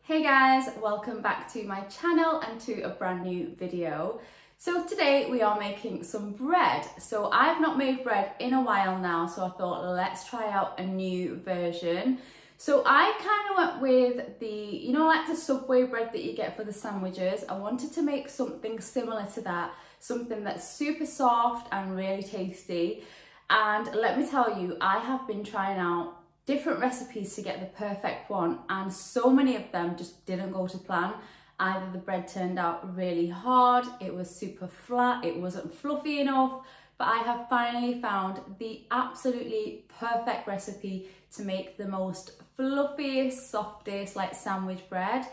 Hey guys, welcome back to my channel and to a brand new video. So today we are making some bread. So I've not made bread in a while now, so I thought let's try out a new version. So I kind of went with the, like the Subway bread that you get for the sandwiches. I wanted to make something similar to that, something that's super soft and really tasty. And let me tell you, I have been trying out different recipes to get the perfect one, and so many of them just didn't go to plan. Either the bread turned out really hard, it was super flat, it wasn't fluffy enough, but I have finally found the absolutely perfect recipe to make the most fluffiest, softest like sandwich bread.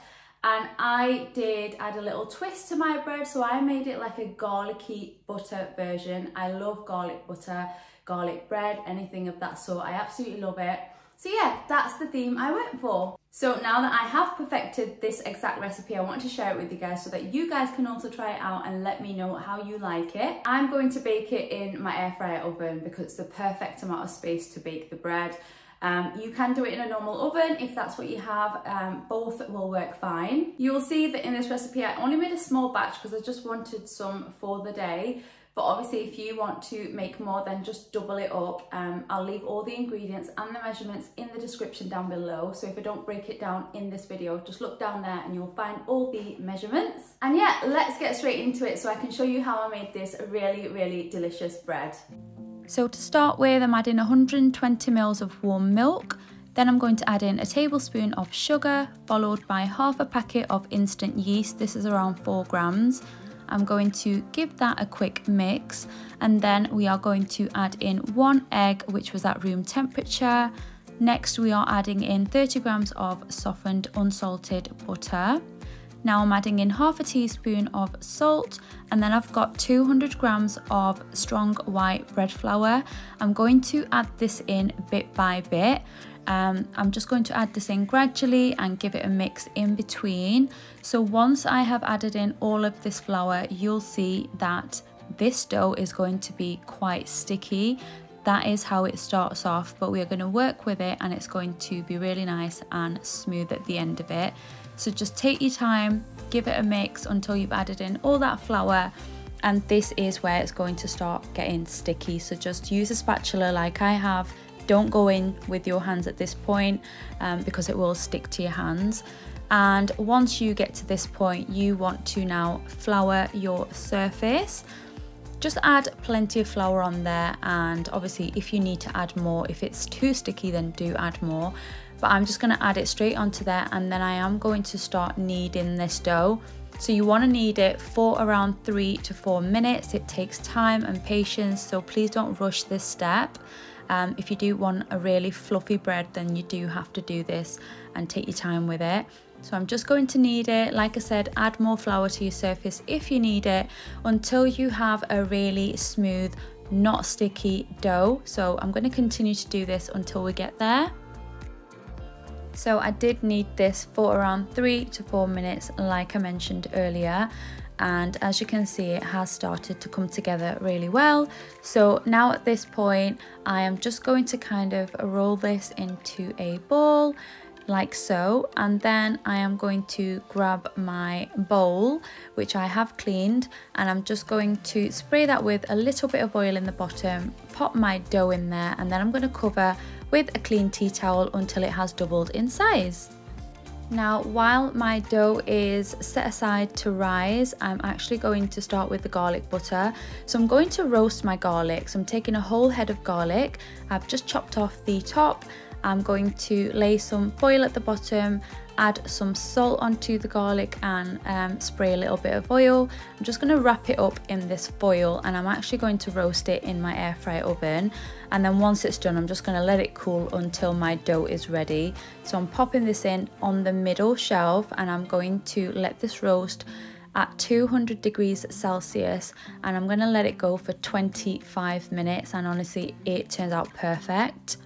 And I did add a little twist to my bread, so I made it like a garlicky butter version. I love garlic butter, garlic bread, anything of that sort. I absolutely love it. So yeah, that's the theme I went for. So now that I have perfected this exact recipe, I want to share it with you guys so that you guys can also try it out and let me know how you like it. I'm going to bake it in my air fryer oven because it's the perfect amount of space to bake the bread. You can do it in a normal oven if that's what you have. Both will work fine. You'll see that in this recipe I only made a small batch because I just wanted some for the day. But obviously if you want to make more, then just double it up. I'll leave all the ingredients and the measurements in the description down below. So if I don't break it down in this video, just look down there and you'll find all the measurements. And yeah, let's get straight into it so I can show you how I made this really, really delicious bread. So to start with, I'm adding 120 ml of warm milk. Then I'm going to add in a tablespoon of sugar, followed by half a packet of instant yeast. This is around 4 grams. I'm going to give that a quick mix, and then we are going to add in 1 egg, which was at room temperature. Next, we are adding in 30 grams of softened unsalted butter. Now I'm adding in half a teaspoon of salt, and then I've got 200 grams of strong white bread flour. I'm going to add this in bit by bit. I'm just going to add this in gradually and give it a mix in between. So once I have added in all of this flour, you'll see that this dough is going to be quite sticky. That is how it starts off, but we are going to work with it and it's going to be really nice and smooth at the end of it. So just take your time, give it a mix until you've added in all that flour, and this is where it's going to start getting sticky. So just use a spatula like I have. Don't go in with your hands at this point because it will stick to your hands. And once you get to this point, you want to now flour your surface. Just add plenty of flour on there, and obviously if you need to add more, if it's too sticky, then do add more. But I'm just going to add it straight onto there, and then I am going to start kneading this dough. So you want to knead it for around 3 to 4 minutes. It takes time and patience, so please don't rush this step. If you do want a really fluffy bread, then you do have to do this and take your time with it. So I'm just going to knead it. Like I said, add more flour to your surface if you need it, until you have a really smooth, not sticky dough. So I'm going to continue to do this until we get there. So I did knead this for around 3 to 4 minutes, like I mentioned earlier. And as you can see, it has started to come together really well. So now at this point, I am just going to kind of roll this into a ball like so, and then I am going to grab my bowl, which I have cleaned, and I'm just going to spray that with a little bit of oil in the bottom, pop my dough in there, and then I'm going to cover with a clean tea towel until it has doubled in size. Now, while my dough is set aside to rise, I'm actually going to start with the garlic butter. So I'm going to roast my garlic. So I'm taking a whole head of garlic. I've just chopped off the top. I'm going to lay some foil at the bottom, add some salt onto the garlic, and spray a little bit of oil. I'm just going to wrap it up in this foil, and I'm actually going to roast it in my air fryer oven. And then once it's done, I'm just going to let it cool until my dough is ready. So I'm popping this in on the middle shelf, and I'm going to let this roast at 200 degrees Celsius, and I'm going to let it go for 25 minutes, and honestly it turns out perfect.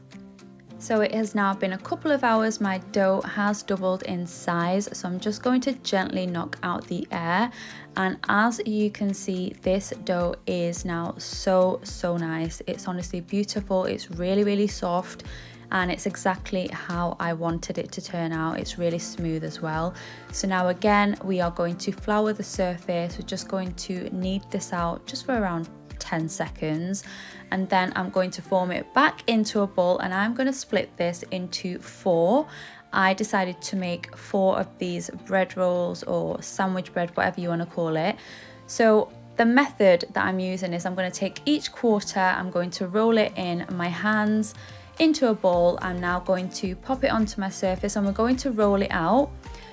So it has now been a couple of hours. My dough has doubled in size, so I'm just going to gently knock out the air, and as you can see, this dough is now so nice. It's honestly beautiful. It's really soft, and it's exactly how I wanted it to turn out. It's really smooth as well. So now again, we are going to flour the surface. We're just going to knead this out just for around 10 seconds, and then I'm going to form it back into a ball, and I'm going to split this into 4. I decided to make 4 of these bread rolls, or sandwich bread, whatever you want to call it. So the method that I'm using is I'm going to take each quarter, I'm going to roll it in my hands into a ball. I'm now going to pop it onto my surface, and we're going to roll it out.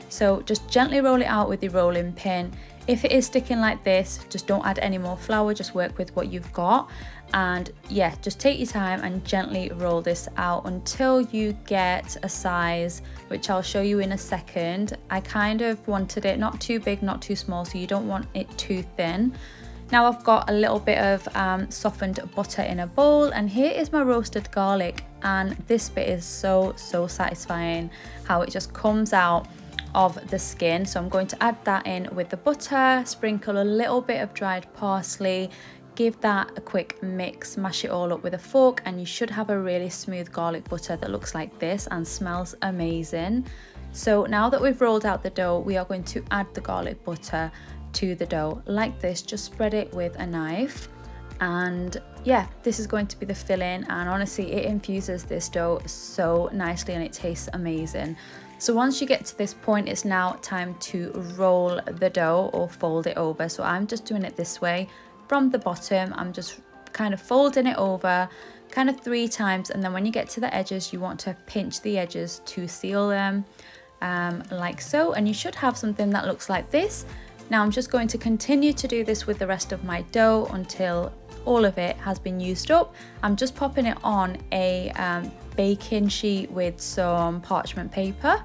So just gently roll it out with your rolling pin. If it is sticking like this, just don't add any more flour, just work with what you've got. And yeah, just take your time and gently roll this out until you get a size, which I'll show you in a second. I kind of wanted it not too big, not too small, so you don't want it too thin. Now I've got a little bit of softened butter in a bowl, and here is my roasted garlic, and this bit is so satisfying, how it just comes out of the skin. So I'm going to add that in with the butter, sprinkle a little bit of dried parsley, give that a quick mix, mash it all up with a fork, and you should have a really smooth garlic butter that looks like this and smells amazing. So now that we've rolled out the dough, we are going to add the garlic butter to the dough like this. Just spread it with a knife, and yeah, this is going to be the filling, and honestly it infuses this dough so nicely and it tastes amazing. So once you get to this point, it's now time to roll the dough or fold it over. So I'm just doing it this way from the bottom. I'm just kind of folding it over kind of 3 times, and then when you get to the edges, you want to pinch the edges to seal them like so, and you should have something that looks like this. Now I'm just going to continue to do this with the rest of my dough until all of it has been used up. I'm just popping it on a baking sheet with some parchment paper,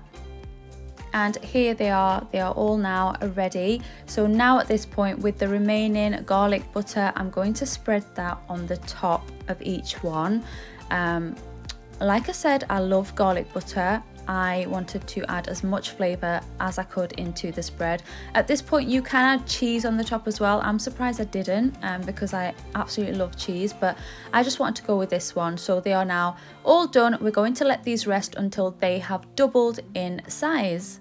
and here they are all now ready. So now at this point, with the remaining garlic butter, I'm going to spread that on the top of each one. Like I said, I love garlic butter. I wanted to add as much flavour as I could into this bread. At this point you can add cheese on the top as well. I'm surprised I didn't because I absolutely love cheese, but I just wanted to go with this one. So they are now all done. We're going to let these rest until they have doubled in size.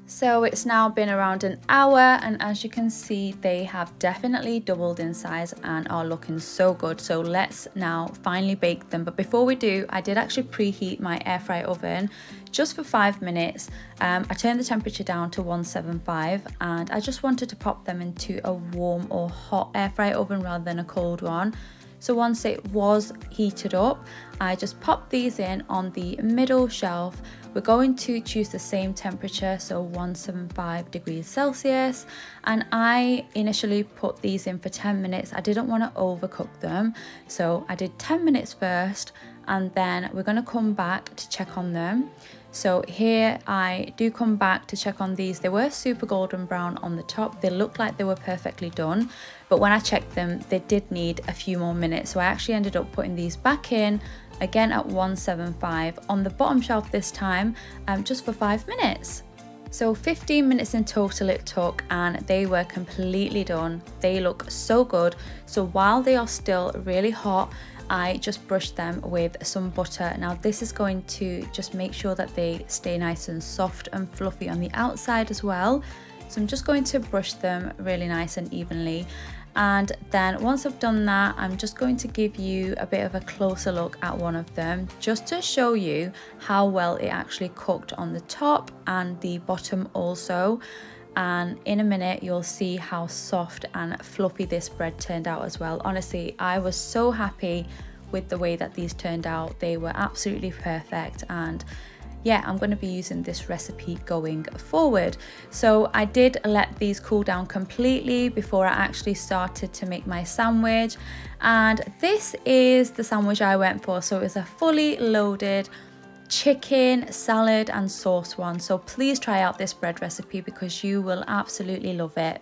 So it's now been around an hour, and as you can see, they have definitely doubled in size and are looking so good. So let's now finally bake them. But before we do, I did actually preheat my air fry oven just for 5 minutes. I turned the temperature down to 175, and I just wanted to pop them into a warm or hot air fry oven rather than a cold one. So once it was heated up, I just popped these in on the middle shelf. We're going to choose the same temperature, so 175 degrees Celsius. And I initially put these in for 10 minutes. I didn't want to overcook them, so I did 10 minutes first, and then we're going to come back to check on them. So here I do come back to check on these. They were super golden brown on the top. They looked like they were perfectly done, but when I checked them, they did need a few more minutes. So I actually ended up putting these back in again at 175 on the bottom shelf this time, just for 5 minutes. So 15 minutes in total it took, and they were completely done. They look so good. So while they are still really hot, I just brushed them with some butter. Now this is going to just make sure that they stay nice and soft and fluffy on the outside as well. So I'm just going to brush them really nice and evenly. And then once I've done that, I'm just going to give you a bit of a closer look at one of them, just to show you how well it actually cooked on the top and the bottom also. And in a minute you'll see how soft and fluffy this bread turned out as well. Honestly, I was so happy with the way that these turned out. They were absolutely perfect, and yeah, I'm going to be using this recipe going forward. So I did let these cool down completely before I actually started to make my sandwich, and this is the sandwich I went for. So it's a fully loaded chicken, salad and sauce one. So please try out this bread recipe because you will absolutely love it.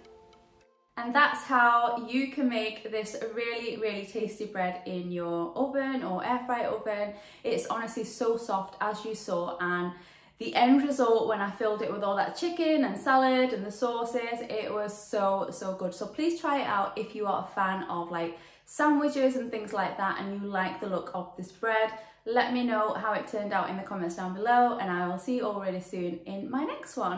And that's how you can make this really tasty bread in your oven or air fry oven. It's honestly so soft, as you saw, and the end result when I filled it with all that chicken and salad and the sauces, it was so good. So please try it out if you are a fan of like sandwiches and things like that and you like the look of this bread. Let me know how it turned out in the comments down below, and I will see you all really soon in my next one.